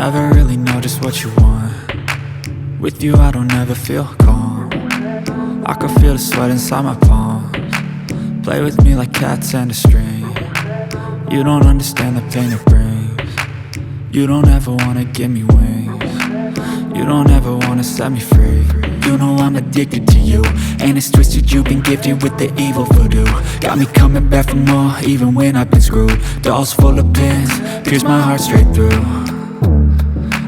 Never really know just what you want. With you I don't ever feel calm. I can feel the sweat inside my palms. Play with me like cats and a string. You don't understand the pain it brings. You don't ever wanna give me wings. You don't ever wanna set me free. You know I'm addicted to you, and it's twisted, you've been gifted with the evil voodoo. Got me coming back for more, even when I've been screwed. Dolls full of pins, pierce my heart straight through.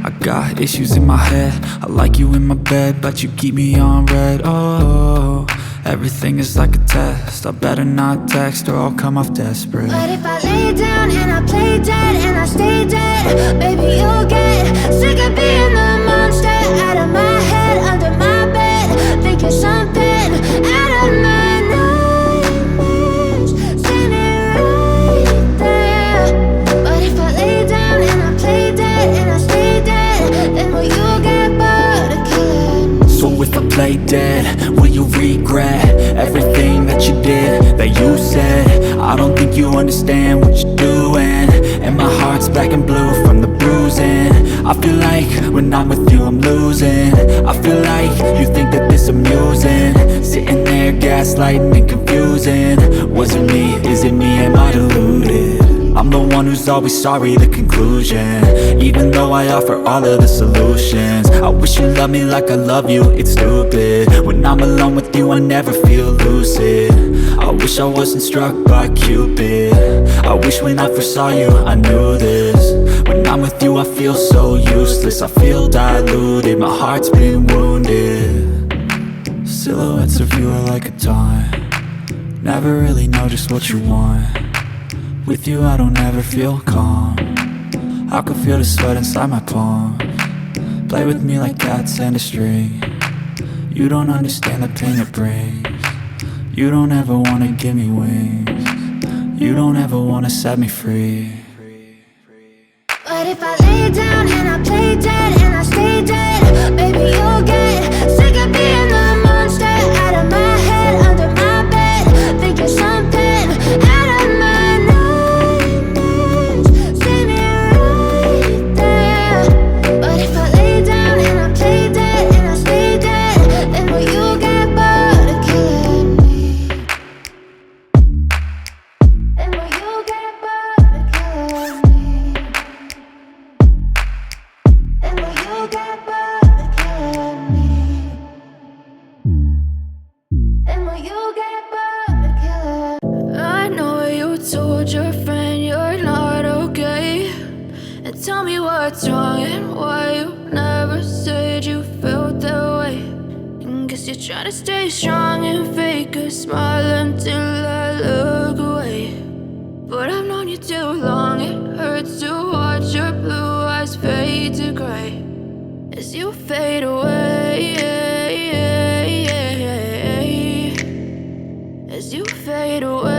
I got issues in my head, I like you in my bed, but you keep me on red. Oh, everything is like a test, I better not text or I'll come off desperate. But if I lay down and I play dead and I stay dead, baby you'll get sick of being the monster out of my head, under my bed, thinking something out of my nightmares, standing right there. But if I lay down and I play dead and I stay dead, then will you get bored of killing me? So if I play dead, will you regret everything that you did, that you said? I don't think you understand what you're doing, and my heart's black and blue from the bruising. I feel like when I'm with you I'm losing. I feel like you think that this amusing, sitting there gaslighting and confusing. Was it me? Is it me? Am I deluded? I'm the one who's always sorry, the conclusion, even though I offer all of the solutions. I wish you loved me like I love you, it's stupid. When I'm alone with you I never feel lucid. I wish I wasn't struck by Cupid. I wish when I first saw you I knew this. When I'm with you I feel so useless, I feel diluted, my heart's been wounded. Silhouettes of you are like a taunt. Never really know just what you want. With you I don't ever feel calm. I can feel the sweat inside my palms. Play with me like cats and a string. You don't understand the pain it brings. You don't ever wanna give me wings. You don't ever wanna set me free. But if I lay down and I play dead and I stay dead, baby you'll get sick of being the monster out of my head, under my bed, thinking something out of my nightmares, standing right there. But if I lay down and I play dead and I stay dead, then will you get bored of killing me? Then will you get bored of killing me? Then will you get bored of killing me? Then will you get bored of killing me? I know you told your friend you're not okay, and tell me what's wrong and why you never said you felt that way. And guess you're trying to stay strong and fake a smile until I look away. But I've known you too long, it hurts to watch your blue eyes fade to gray as you fade away, as you fade away.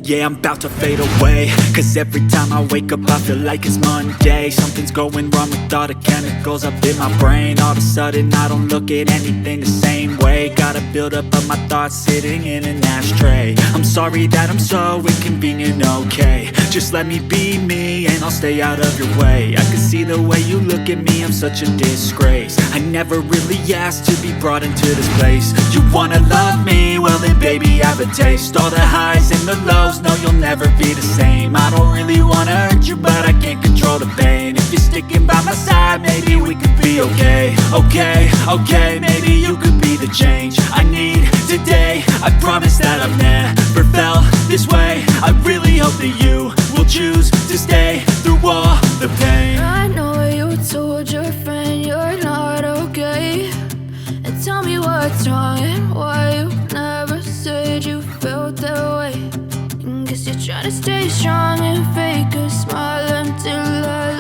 Yeah, I'm about to fade away, cause every time I wake up I feel like it's Monday. Something's going wrong with all the chemicals up in my brain. All of a sudden I don't look at anything the same way. Gotta build up of my thoughts sitting in an ashtray. I'm sorry that I'm so inconvenient, okay. Just let me be me and I'll stay out of your way. I can see the way you look at me, I'm such a disgrace. I never really asked to be brought into this place. You wanna love me? Well then baby have a taste. All the highs and the lows, no you'll never be the same. I don't really wanna hurt you but I can't control the pain. If you're sticking by my side maybe we could be okay. Okay, maybe you could be the change I need today. I promise that I've never felt this way. I really hope that you will choose to stay through all the pain. I know you told your friend you're not okay, and tell me what's wrong and why you never said you felt that way. And guess you're trying to stay strong and fake a smile until I